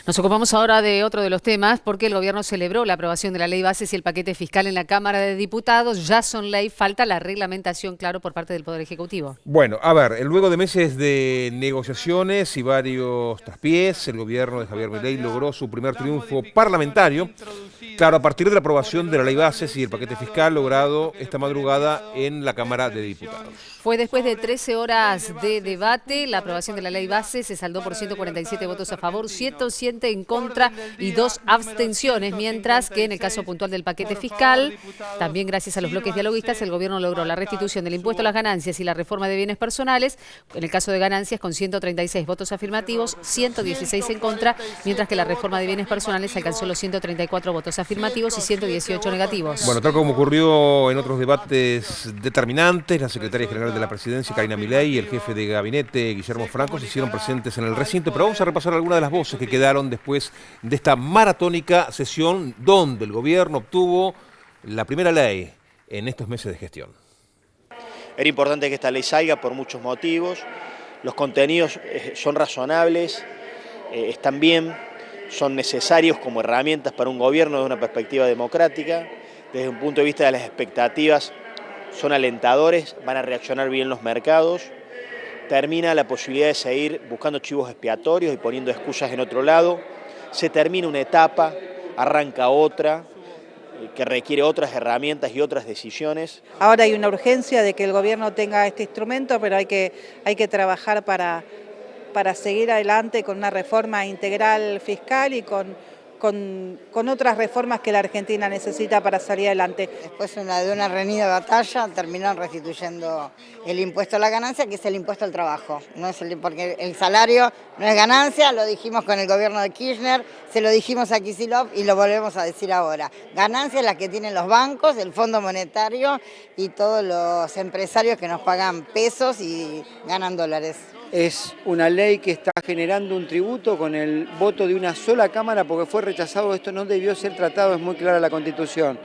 Nos ocupamos ahora de otro de los temas porque el gobierno celebró la aprobación de la ley bases y el paquete fiscal en la Cámara de Diputados. Ya son ley, falta la reglamentación, claro, por parte del Poder Ejecutivo. Bueno, a ver, luego de meses de negociaciones y varios traspiés, el gobierno de Javier Milei logró su primer triunfo parlamentario. Claro, a partir de la aprobación de la ley bases y el paquete fiscal logrado esta madrugada en la Cámara de Diputados. Fue después de 13 horas de debate. La aprobación de la ley base se saldó por 147 votos a favor, 107 en contra y 2 abstenciones, mientras que en el caso puntual del paquete fiscal, también gracias a los bloques dialoguistas, el gobierno logró la restitución del impuesto a las ganancias y la reforma de bienes personales, en el caso de ganancias con 136 votos afirmativos, 116 en contra, mientras que la reforma de bienes personales alcanzó los 134 votos afirmativos y 118 negativos. Bueno, tal como ocurrió en otros debates determinantes, la secretaria general de la Presidencia, Karina Milei, y el jefe de gabinete, Guillermo Franco, se hicieron presentes en el recinto, pero vamos a repasar algunas de las voces que quedaron después de esta maratónica sesión donde el gobierno obtuvo la primera ley en estos meses de gestión. Era importante que esta ley salga por muchos motivos. Los contenidos son razonables, están bien, son necesarios como herramientas para un gobierno desde una perspectiva democrática. Desde un punto de vista de las expectativas, son alentadores, van a reaccionar bien los mercados. Termina la posibilidad de seguir buscando chivos expiatorios y poniendo excusas en otro lado. Se termina una etapa, arranca otra, que requiere otras herramientas y otras decisiones. Ahora hay una urgencia de que el gobierno tenga este instrumento, pero hay que trabajar para seguir adelante con una reforma integral fiscal y con otras reformas que la Argentina necesita para salir adelante. Después de una reñida batalla terminaron restituyendo el impuesto a la ganancia, que es el impuesto al trabajo. No es porque el salario no es ganancia, lo dijimos con el gobierno de Kirchner, se lo dijimos a Kicillof y lo volvemos a decir ahora. Ganancia es la que tienen los bancos, el Fondo Monetario y todos los empresarios que nos pagan pesos y ganan dólares. Es una ley que está generando un tributo con el voto de una sola Cámara porque fue rechazado. Esto no debió ser tratado, es muy clara la Constitución.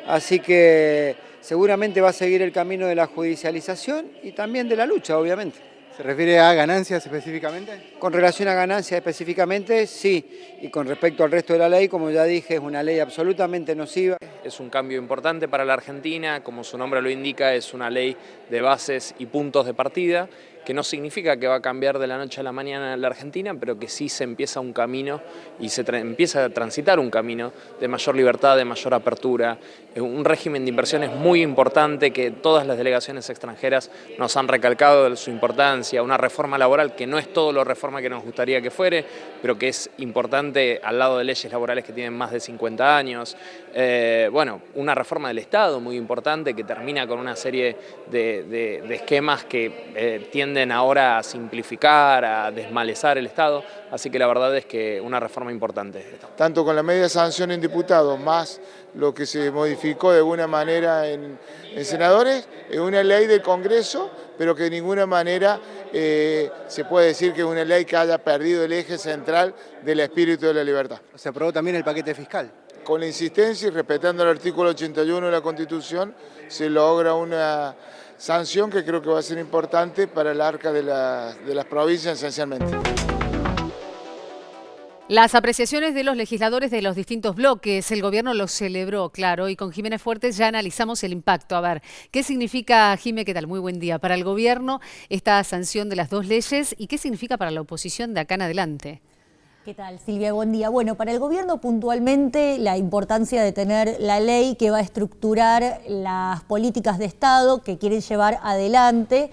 Así que seguramente va a seguir el camino de la judicialización y también de la lucha, obviamente. ¿Se refiere a ganancias específicamente? Con relación a ganancias específicamente, sí. Y con respecto al resto de la ley, como ya dije, es una ley absolutamente nociva. Es un cambio importante para la Argentina, como su nombre lo indica, es una ley de bases y puntos de partida, que no significa que va a cambiar de la noche a la mañana en la Argentina, pero que sí se empieza un camino y se empieza a transitar un camino de mayor libertad, de mayor apertura, un régimen de inversiones muy importante que todas las delegaciones extranjeras nos han recalcado de su importancia, una reforma laboral que no es todo lo reforma que nos gustaría que fuere, pero que es importante al lado de leyes laborales que tienen más de 50 años, bueno, una reforma del Estado muy importante que termina con una serie de esquemas que tienden ahora a simplificar, a desmalezar el Estado, así que la verdad es que una reforma importante. Tanto con la media sanción en diputados, más lo que se modificó de alguna manera en senadores, es una ley del Congreso, pero que de ninguna manera se puede decir que es una ley que haya perdido el eje central del espíritu de la libertad. Se aprobó también el paquete fiscal. Con la insistencia y respetando el artículo 81 de la Constitución, se logra una sanción que creo que va a ser importante para el arca de las provincias esencialmente. Las apreciaciones de los legisladores de los distintos bloques, el gobierno los celebró, claro, y con Jimena Fuertes ya analizamos el impacto. A ver, ¿qué significa, Jimé, qué tal? Muy buen día. Para el gobierno esta sanción de las dos leyes y qué significa para la oposición de acá en adelante. ¿Qué tal, Silvia? Buen día. Bueno, para el gobierno puntualmente la importancia de tener la ley que va a estructurar las políticas de Estado que quieren llevar adelante.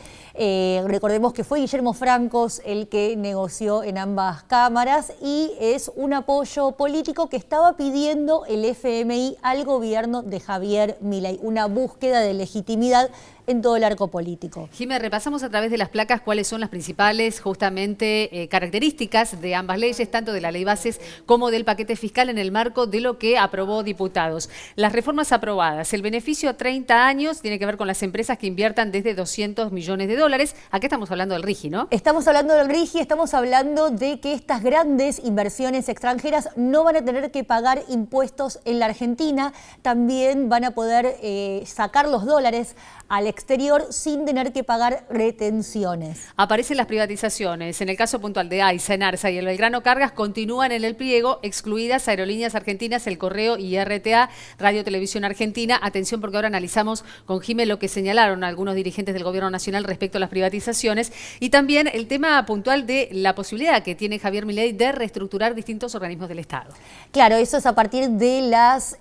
Recordemos que fue Guillermo Francos el que negoció en ambas cámaras y es un apoyo político que estaba pidiendo el FMI al gobierno de Javier Milei, una búsqueda de legitimidad en todo el arco político. Jimé, repasamos a través de las placas cuáles son las principales justamente características de ambas leyes, tanto de la ley bases como del paquete fiscal en el marco de lo que aprobó diputados. Las reformas aprobadas, el beneficio a 30 años tiene que ver con las empresas que inviertan desde 200 millones de dólares. Acá estamos hablando del RIGI, ¿no? Estamos hablando del RIGI, estamos hablando de que estas grandes inversiones extranjeras no van a tener que pagar impuestos en la Argentina, también van a poder sacar los dólares al exterior sin tener que pagar retenciones. Aparecen las privatizaciones. En el caso puntual de AISA, Enarsa y el Belgrano Cargas continúan en el pliego, excluidas Aerolíneas Argentinas, El Correo y RTA, Radio Televisión Argentina. Atención, porque ahora analizamos con Jimé lo que señalaron algunos dirigentes del Gobierno Nacional respecto a las privatizaciones y también el tema puntual de la posibilidad que tiene Javier Milei de reestructurar distintos organismos del Estado. Claro, eso es a partir de las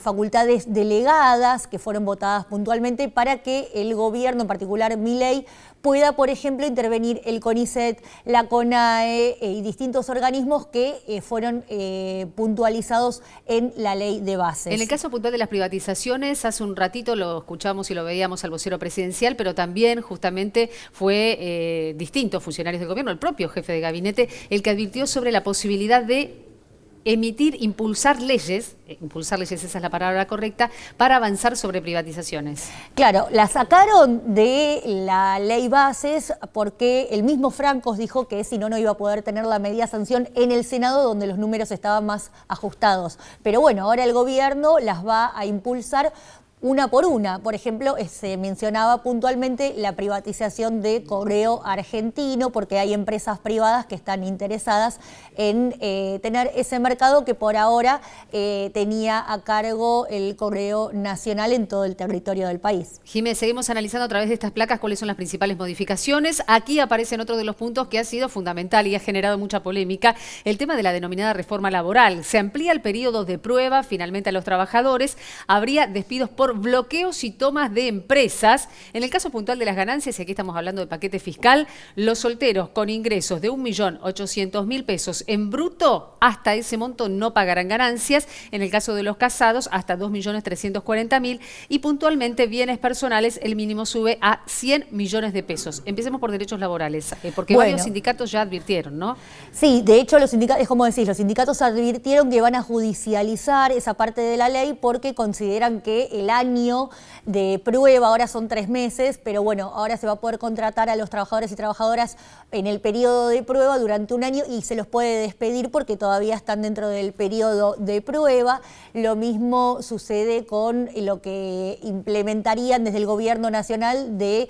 facultades delegadas que fueron votadas puntualmente para que el gobierno, en particular Milei, pueda, por ejemplo, intervenir el CONICET, la CONAE y distintos organismos que fueron puntualizados en la ley de bases. En el caso puntual de las privatizaciones, hace un ratito lo escuchamos y lo veíamos al vocero presidencial, pero también justamente fue distintos funcionarios del gobierno, el propio jefe de gabinete, el que advirtió sobre la posibilidad de impulsar leyes, esa es la palabra correcta, para avanzar sobre privatizaciones. Claro, la sacaron de la ley bases porque el mismo Francos dijo que si no, no iba a poder tener la medida sanción en el Senado, donde los números estaban más ajustados. Pero bueno, ahora el gobierno las va a impulsar una por una. Por ejemplo, se mencionaba puntualmente la privatización de Correo Argentino, porque hay empresas privadas que están interesadas en tener ese mercado que por ahora tenía a cargo el Correo Nacional en todo el territorio del país. Jiménez, seguimos analizando a través de estas placas cuáles son las principales modificaciones. Aquí aparecen otro de los puntos que ha sido fundamental y ha generado mucha polémica, el tema de la denominada reforma laboral. Se amplía el periodo de prueba finalmente a los trabajadores, habría despidos por bloqueos y tomas de empresas. En el caso puntual de las ganancias, y aquí estamos hablando de paquete fiscal, los solteros con ingresos de 1.800.000 pesos en bruto, hasta ese monto no pagarán ganancias. En el caso de los casados, hasta 2.340.000 y puntualmente bienes personales, el mínimo sube a 100 millones de pesos. Empecemos por derechos laborales, porque varios sindicatos ya advirtieron, ¿no? Sí, de hecho los sindicatos, es como decís, los sindicatos advirtieron que van a judicializar esa parte de la ley porque consideran que el año de prueba, ahora son 3 meses, pero bueno, ahora se va a poder contratar a los trabajadores y trabajadoras en el periodo de prueba durante un año y se los puede despedir porque todavía están dentro del periodo de prueba. Lo mismo sucede con lo que implementarían desde el gobierno nacional de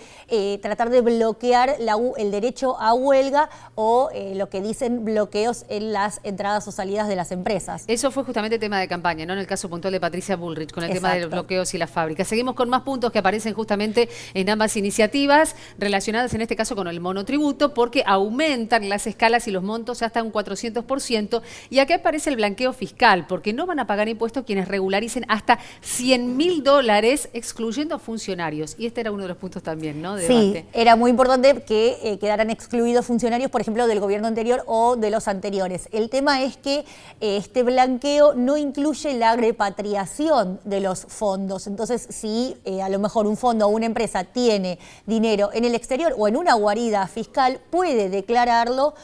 tratar de bloquear el derecho a huelga o lo que dicen bloqueos en las entradas o salidas de las empresas. Eso fue justamente tema de campaña, ¿no? En el caso puntual de Patricia Bullrich, con el tema de los bloqueos y las fábricas. Seguimos con más puntos que aparecen justamente en ambas iniciativas, relacionadas en este caso con el monotributo, porque aumentan las escalas y los montos hasta un 400%. Y aquí aparece el blanqueo fiscal, porque no van a pagar impuestos quienes regularicen hasta $100.000, excluyendo funcionarios. Y este era uno de los puntos también, ¿no? De debate. Sí, era muy importante que quedaran excluidos funcionarios, por ejemplo, del gobierno anterior o de los anteriores. El tema es que este blanqueo no incluye la repatriación de los fondos. Entonces, si a lo mejor un fondo o una empresa tiene dinero en el exterior o en una guarida fiscal, puede declararlo,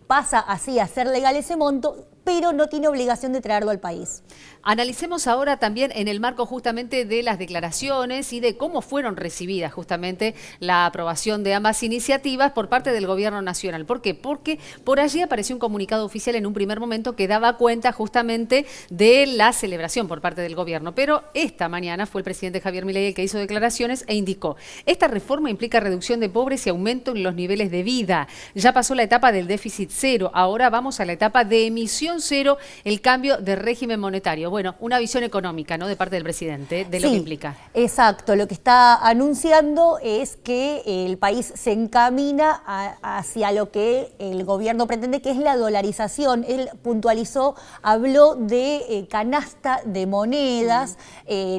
pasa así a ser legal ese monto, pero no tiene obligación de traerlo al país. Analicemos ahora también en el marco justamente de las declaraciones y de cómo fueron recibidas justamente la aprobación de ambas iniciativas por parte del Gobierno Nacional. ¿Por qué? Porque por allí apareció un comunicado oficial en un primer momento que daba cuenta justamente de la celebración por parte del Gobierno. Pero esta mañana fue el presidente Javier Milei el que hizo declaraciones e indicó: esta reforma implica reducción de pobres y aumento en los niveles de vida. Ya pasó la etapa del déficit cero, ahora vamos a la etapa de emisión cero, el cambio de régimen monetario. Bueno, una visión económica, ¿no?, de parte del presidente, de lo que implica. Exacto, lo que está anunciando es que el país se encamina hacia lo que el gobierno pretende, que es la dolarización. Él puntualizó, habló de canasta de monedas,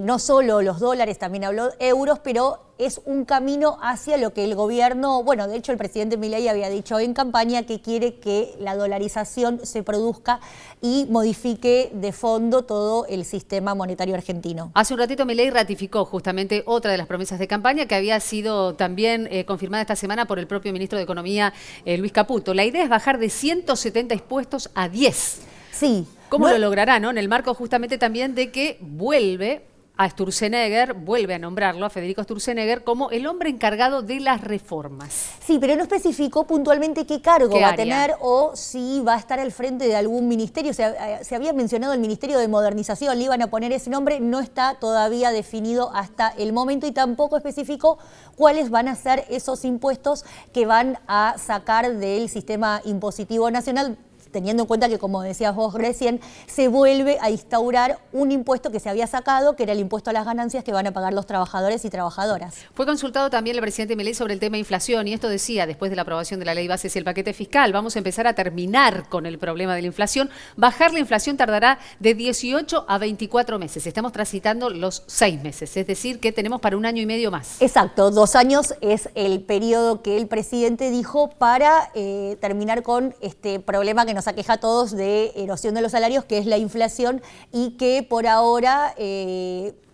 no solo los dólares, también habló de euros, pero es un camino hacia lo que el gobierno, bueno, de hecho el presidente Milei había dicho en campaña que quiere que la dolarización se produzca y modifique de fondo todo el sistema monetario argentino. Hace un ratito Milei ratificó justamente otra de las promesas de campaña que había sido también confirmada esta semana por el propio ministro de Economía, Luis Caputo. La idea es bajar de 170 impuestos a 10. Sí. ¿Cómo lo logrará, no? En el marco justamente también de que vuelve a Sturzenegger, vuelve a nombrarlo, a Federico Sturzenegger, como el hombre encargado de las reformas. Sí, pero no especificó puntualmente qué cargo ¿Qué va a área? tener o si va a estar al frente de algún ministerio. Se había mencionado el Ministerio de Modernización, le iban a poner ese nombre, no está todavía definido hasta el momento y tampoco especificó cuáles van a ser esos impuestos que van a sacar del sistema impositivo nacional, teniendo en cuenta que, como decías vos recién, se vuelve a instaurar un impuesto que se había sacado, que era el impuesto a las ganancias que van a pagar los trabajadores y trabajadoras. Fue consultado también el presidente Milei sobre el tema inflación y esto decía, después de la aprobación de la ley bases y el paquete fiscal, vamos a empezar a terminar con el problema de la inflación. Bajar la inflación tardará de 18 a 24 meses. Estamos transitando los 6 meses, es decir, que tenemos para 1 año y medio más. Exacto, 2 años es el periodo que el presidente dijo para terminar con este problema que nos aqueja a todos de erosión de los salarios, que es la inflación, y que por ahora,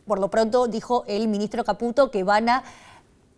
por lo pronto, dijo el ministro Caputo que van a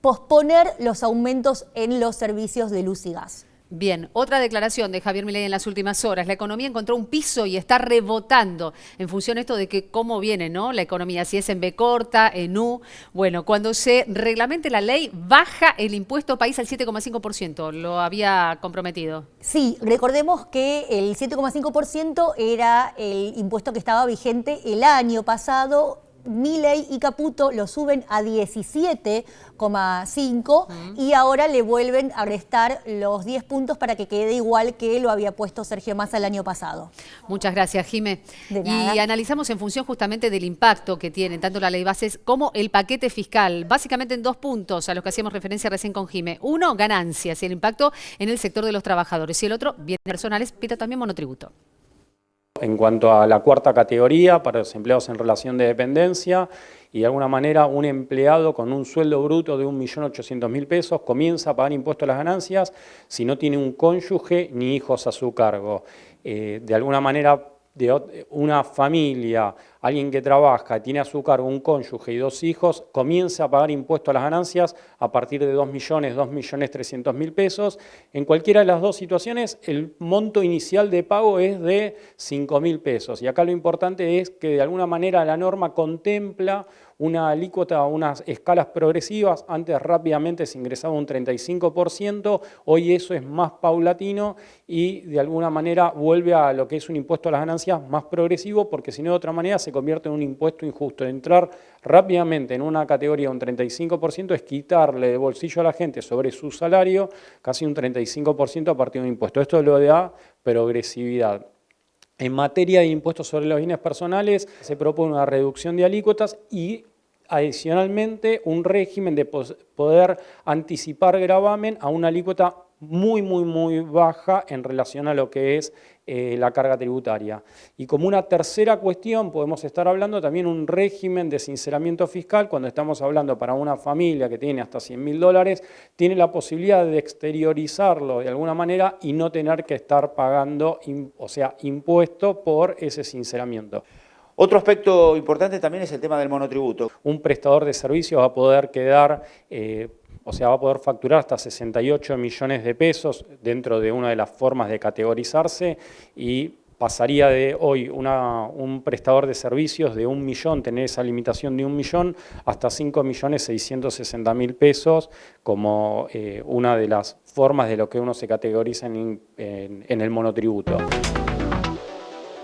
posponer los aumentos en los servicios de luz y gas. Bien, otra declaración de Javier Milei en las últimas horas. La economía encontró un piso y está rebotando en función de esto de que cómo viene, ¿no? La economía, si es en B corta, en U. Bueno, cuando se reglamente la ley, baja el impuesto país al 7,5%. Lo había comprometido. Sí, recordemos que el 7,5% era el impuesto que estaba vigente el año pasado. Milei y Caputo lo suben a 17,5 y ahora le vuelven a restar los 10 puntos para que quede igual que lo había puesto Sergio Massa el año pasado. Muchas gracias, Jimé. De nada. Y analizamos en función justamente del impacto que tienen tanto la ley bases como el paquete fiscal, básicamente en 2 puntos a los que hacíamos referencia recién con Jimé. Uno, ganancias y el impacto en el sector de los trabajadores y el otro, bienes personales, pero también monotributo. En cuanto a la cuarta categoría, para los empleados en relación de dependencia, y de alguna manera un empleado con un sueldo bruto de 1.800.000 pesos comienza a pagar impuestos a las ganancias si no tiene un cónyuge ni hijos a su cargo. De alguna manera, de una familia, alguien que trabaja, tiene a su cargo un cónyuge y 2 hijos, comienza a pagar impuestos a las ganancias a partir de 2.300.000 pesos. En cualquiera de las 2 situaciones, el monto inicial de pago es de 5.000 pesos. Y acá lo importante es que de alguna manera la norma contempla una alícuota, unas escalas progresivas. Antes rápidamente se ingresaba un 35%, hoy eso es más paulatino y de alguna manera vuelve a lo que es un impuesto a las ganancias más progresivo, porque si no de otra manera se convierte en un impuesto injusto. Entrar rápidamente en una categoría un 35% es quitarle de bolsillo a la gente sobre su salario casi un 35% a partir de un impuesto. Esto lo da progresividad. En materia de impuestos sobre los bienes personales se propone una reducción de alícuotas y adicionalmente un régimen de poder anticipar gravamen a una alícuota muy baja en relación a lo que es la carga tributaria. Y como una tercera cuestión podemos estar hablando también un régimen de sinceramiento fiscal. Cuando estamos hablando para una familia que tiene hasta $100.000, tiene la posibilidad de exteriorizarlo de alguna manera y no tener que estar pagando, impuesto por ese sinceramiento. Otro aspecto importante también es el tema del monotributo. Un prestador de servicios va a poder quedar, va a poder facturar hasta 68 millones de pesos dentro de una de las formas de categorizarse y pasaría de hoy un prestador de servicios de 1 millón, tener esa limitación de 1 millón, hasta 5.660.000 pesos como una de las formas de lo que uno se categoriza en el monotributo.